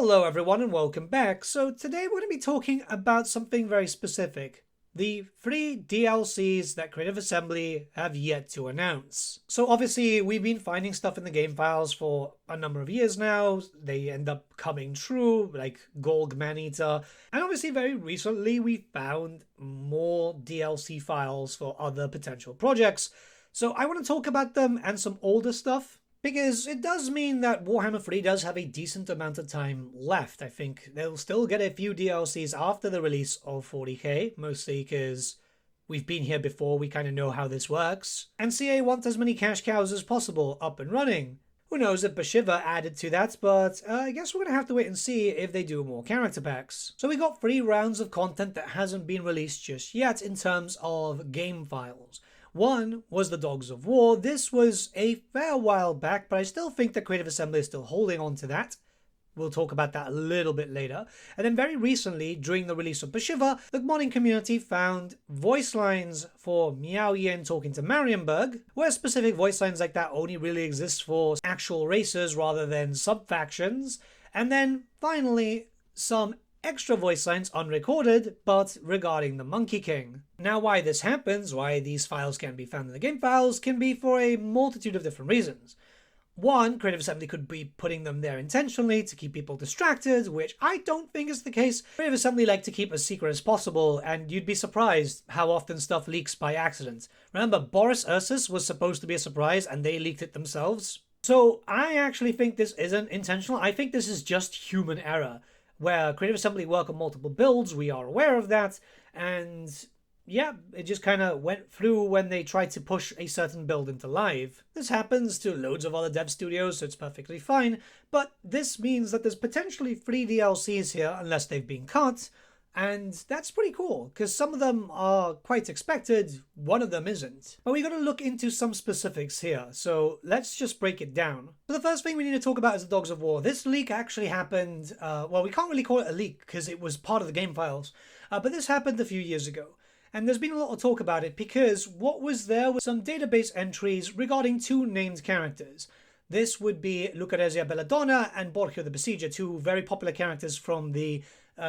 Hello everyone and welcome back. So today we're going to be talking about something very specific. The 3 DLCs that Creative Assembly have yet to announce. So obviously we've been finding stuff in the game files for a number of years now. They end up coming true, like Golg Maneater. And obviously very recently we found more DLC files for other potential projects. So I want to talk about them and some older stuff, because it does mean that Warhammer 3 does have a decent amount of time left. I think they'll still get a few DLCs after the release of 40k, mostly because we've been here before, we kind of know how this works. And CA want as many cash cows as possible up and running. Who knows if Bashiva added to that, but I guess we're going to have to wait and see if they do more character packs. So we got 3 rounds of content that hasn't been released just yet in terms of game files. One was the Dogs of War. This was a fair while back, but I still think that Creative Assembly is still holding on to that. We'll talk about that a little bit later. And then very recently, during the release of Bashiva, the modding community found voice lines for Miao Yin talking to Marienburg, where specific voice lines like that only really exist for actual races rather than sub-factions. And then finally, some extra voice lines unrecorded, but regarding the Monkey King. Now why this happens, why these files can be found in the game files, can be for a multitude of different reasons. One, Creative Assembly could be putting them there intentionally to keep people distracted, which I don't think is the case. Creative Assembly like to keep as secret as possible, and you'd be surprised how often stuff leaks by accident. Remember, Boris Ursus was supposed to be a surprise, and they leaked it themselves. So I actually think this isn't intentional. I think this is just human error, where Creative Assembly work on multiple builds. We are aware of that, and yeah, it just kind of went through when they tried to push a certain build into live. This happens to loads of other dev studios, so it's perfectly fine, but this means that there's potentially 3 DLCs here unless they've been cut, and that's pretty cool, because some of them are quite expected, one of them isn't. But we got to look into some specifics here, so let's just break it down. So the first thing we need to talk about is the Dogs of War. This leak actually happened, well, we can't really call it a leak, because it was part of the game files, but this happened a few years ago. And there's been a lot of talk about it, because what was there was some database entries regarding 2 named characters. This would be Lucrezia Belladonna and Borgio the Besieger, 2 very popular characters from the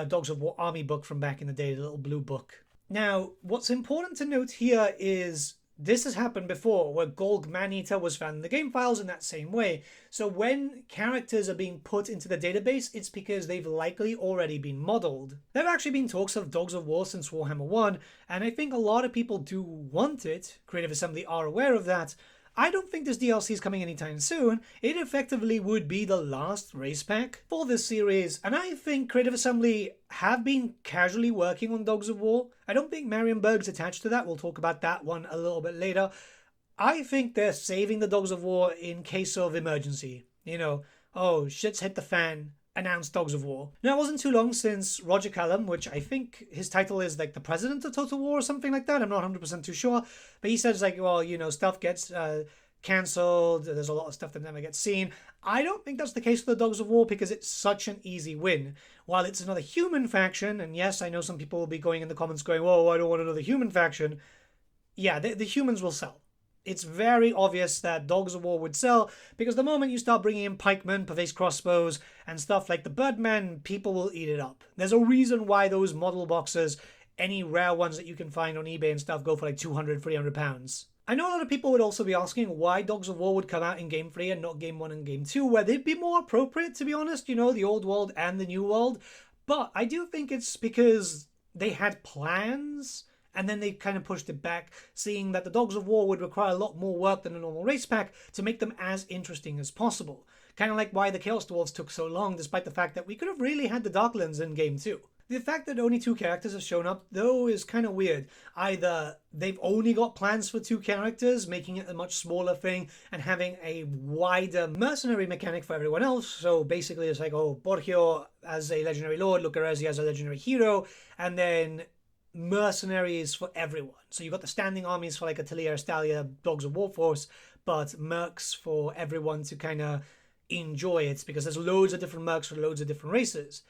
Dogs of War Army book from back in the day, the little blue book. Now, what's important to note here is this has happened before, where Golg Maneater was found in the game files in that same way. So when characters are being put into the database, it's because they've likely already been modeled. There have actually been talks of Dogs of War since Warhammer 1, and I think a lot of people do want it. Creative Assembly are aware of that. I don't think this DLC is coming anytime soon. It effectively would be the last race pack for this series, and I think Creative Assembly have been casually working on Dogs of War. I don't think Marienburg's attached to that. We'll talk about that one a little bit later. I think they're saving the Dogs of War in case of emergency. You know, oh, shit's hit the fan, announced Dogs of War. Now, it wasn't too long since Roger Callum, which I think his title is like the president of Total War or something like that. I'm not 100% too sure. But he says like, well, you know, stuff gets cancelled. There's a lot of stuff that never gets seen. I don't think that's the case for the Dogs of War, because it's such an easy win. While it's another human faction, and yes, I know some people will be going in the comments going, whoa, I don't want another human faction. Yeah, the humans will sell. It's very obvious that Dogs of War would sell, because the moment you start bringing in pikemen, pervasive crossbows, and stuff like the Birdman, people will eat it up. There's a reason why those model boxes, any rare ones that you can find on eBay and stuff, go for like 200, 300 pounds. I know a lot of people would also be asking why Dogs of War would come out in Game 3 and not Game 1 and Game 2, where they'd be more appropriate, to be honest, you know, the old world and the new world. But I do think it's because they had plans, and then they kind of pushed it back, seeing that the Dogs of War would require a lot more work than a normal race pack to make them as interesting as possible. Kind of like why the Chaos Dwarves took so long, despite the fact that we could have really had the Darklands in Game 2. The fact that only 2 characters have shown up, though, is kind of weird. Either they've only got plans for 2 characters, making it a much smaller thing, and having a wider mercenary mechanic for everyone else. So basically it's like, oh, Borgio as a legendary lord, Lucrezia as a legendary hero, and then mercenaries for everyone. So you've got the standing armies for like Atelier, Stalia, Dogs of War Force, but mercs for everyone to kind of enjoy it, because there's loads of different mercs for loads of different races.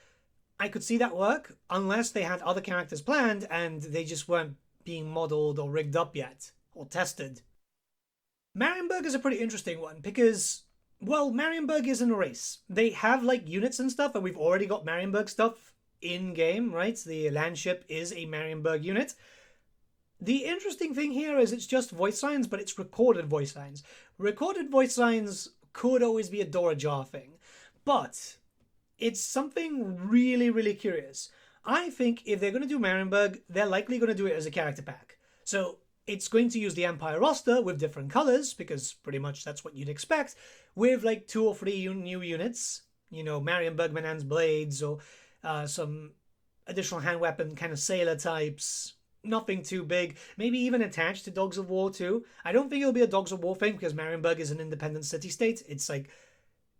I could see that work, unless they had other characters planned and they just weren't being modeled or rigged up yet, or tested. Marienburg is a pretty interesting one, because Well, Marienburg isn't a race. They have like units and stuff, and we've already got Marienburg stuff in game, right? The landship is a Marienburg unit. The interesting thing here is it's just voice lines, but it's recorded voice lines. Recorded voice lines could always be a door ajar thing, but it's something really, really curious. I think if they're going to do Marienburg, they're likely going to do it as a character pack. So it's going to use the Empire roster with different colors, because pretty much that's what you'd expect, with like 2 or 3 new units, you know, Marienburg Manan's blades, or some additional hand weapon kind of sailor types. Nothing too big. Maybe even attached to Dogs of War too. I don't think it'll be a Dogs of War thing, because Marienburg is an independent city-state. It's like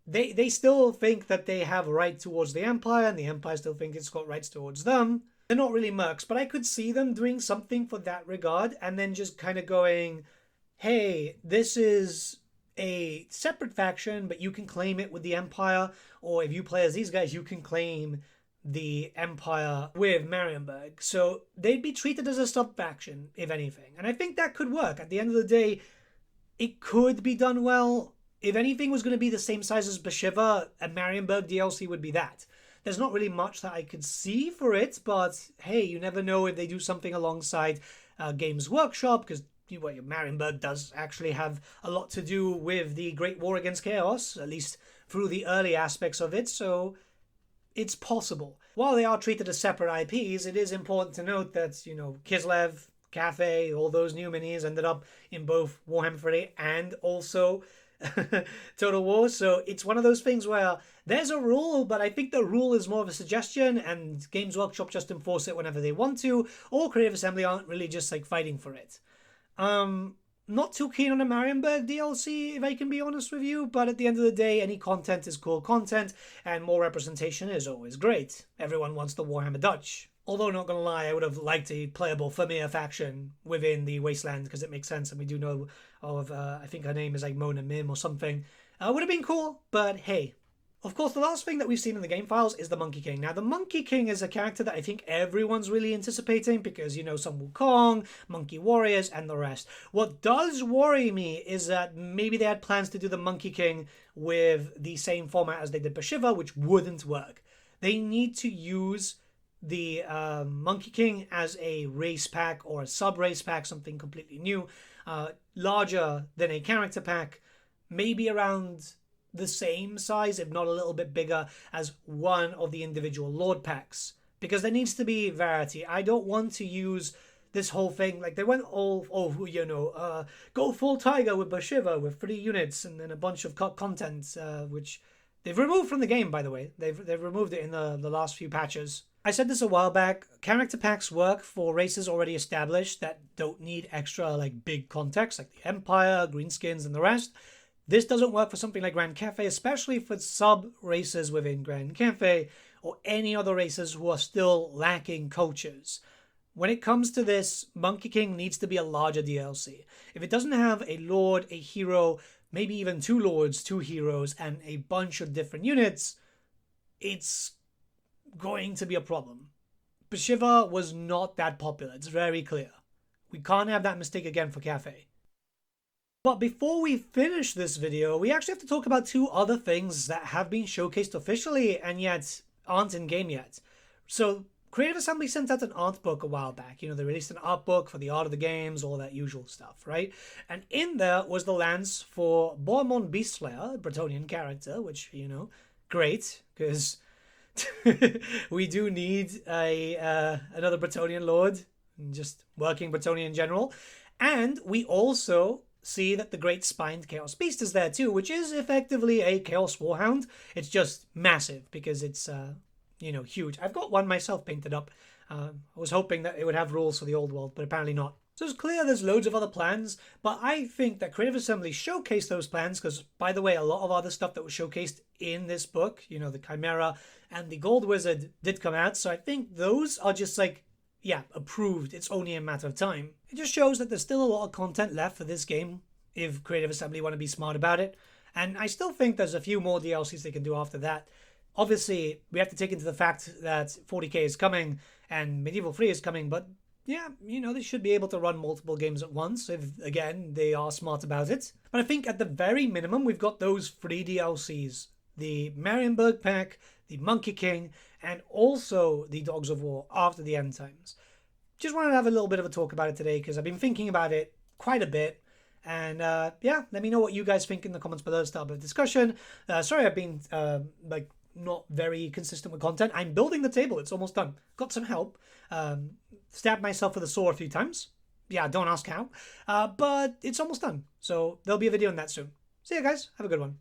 they still think that they have a right towards the Empire, and the Empire still think it's got rights towards them. They're not really mercs, but I could see them doing something for that regard, and then just kind of going, hey, this is a separate faction, but you can claim it with the Empire, or if you play as these guys, you can claim the Empire with Marienburg. So they'd be treated as a sub-faction, if anything. And I think that could work. At the end of the day, it could be done well. If anything was going to be the same size as Beshiva, a Marienburg DLC would be that. There's not really much that I could see for it, but hey, you never know if they do something alongside Games Workshop, because Marienburg does actually have a lot to do with the Great War Against Chaos, at least through the early aspects of it, so it's possible. While they are treated as separate IPs, it is important to note that, you know, Kislev, Cafe, all those new minis ended up in both Warhammer 3 and also Total War. So it's one of those things where there's a rule, but I think the rule is more of a suggestion, and Games Workshop just enforce it whenever they want to, or Creative Assembly aren't really just like fighting for it. Not too keen on a Marienburg DLC, if I can be honest with you, but at the end of the day, any content is cool content, and more representation is always great. Everyone wants the Warhammer Dutch. Although, not gonna lie, I would have liked a playable Vermeer faction within the Wasteland, because it makes sense, and we do know of, I think her name is like Mona Mim or something. Would have been cool, but hey. Of course, the last thing that we've seen in the game files is the Monkey King. Now, the Monkey King is a character that I think everyone's really anticipating, because, you know, some Wukong, Monkey Warriors, and the rest. What does worry me is that maybe they had plans to do the Monkey King with the same format as they did Beshiva, which wouldn't work. They need to use the Monkey King as a race pack or a sub-race pack, something completely new, larger than a character pack, maybe around the same size, if not a little bit bigger, as one of the individual Lord packs, because there needs to be variety. I don't want to use this whole thing like they went all, go full Tiger with Beshiva with 3 units and then a bunch of content, which they've removed from the game, by the way. They've removed it in the last few patches. I said this a while back, character packs work for races already established that don't need extra like big context, like the Empire, Greenskins, and the rest. This doesn't work for something like Grand Cafe, especially for sub-races within Grand Cafe or any other races who are still lacking cultures. When it comes to this, Monkey King needs to be a larger DLC. If it doesn't have a lord, a hero, maybe even 2 lords, 2 heroes, and a bunch of different units, it's going to be a problem. Beshiva was not that popular, it's very clear. We can't have that mistake again for Cafe. But before we finish this video, we actually have to talk about 2 other things that have been showcased officially and yet aren't in game yet. So Creative Assembly sent out an art book a while back. You know, they released an art book for the art of the games, all that usual stuff, right? And in there was the lance for Bormon Beastslayer, a Bretonnian character, which, you know, great, because we do need another Bretonnian lord, just working Bretonnian in general. And we also see that the Great Spined Chaos Beast is there too, which is effectively a Chaos Warhound. It's just massive because it's, huge. I've got one myself painted up. I was hoping that it would have rules for the old world, but apparently not. So it's clear there's loads of other plans, but I think that Creative Assembly showcased those plans because, by the way, a lot of other stuff that was showcased in this book, you know, the Chimera and the Gold Wizard did come out, so I think those are just like, yeah, approved. It's only a matter of time. It just shows that there's still a lot of content left for this game if Creative Assembly want to be smart about it. And I still think there's a few more DLCs they can do after that. Obviously, we have to take into the fact that 40k is coming and Medieval 3 is coming, but yeah, they should be able to run multiple games at once if, again, they are smart about it. But I think at the very minimum, we've got those 3 DLCs. The Marienburg pack, the Monkey King, and also the Dogs of War after the End Times. Just wanted to have a little bit of a talk about it today because I've been thinking about it quite a bit. And yeah, let me know what you guys think in the comments below. Start a discussion. Sorry I've been not very consistent with content. I'm building the table. It's almost done. Got some help. Stabbed myself with a saw a few times. Yeah, don't ask how. But it's almost done. So there'll be a video on that soon. See you guys. Have a good one.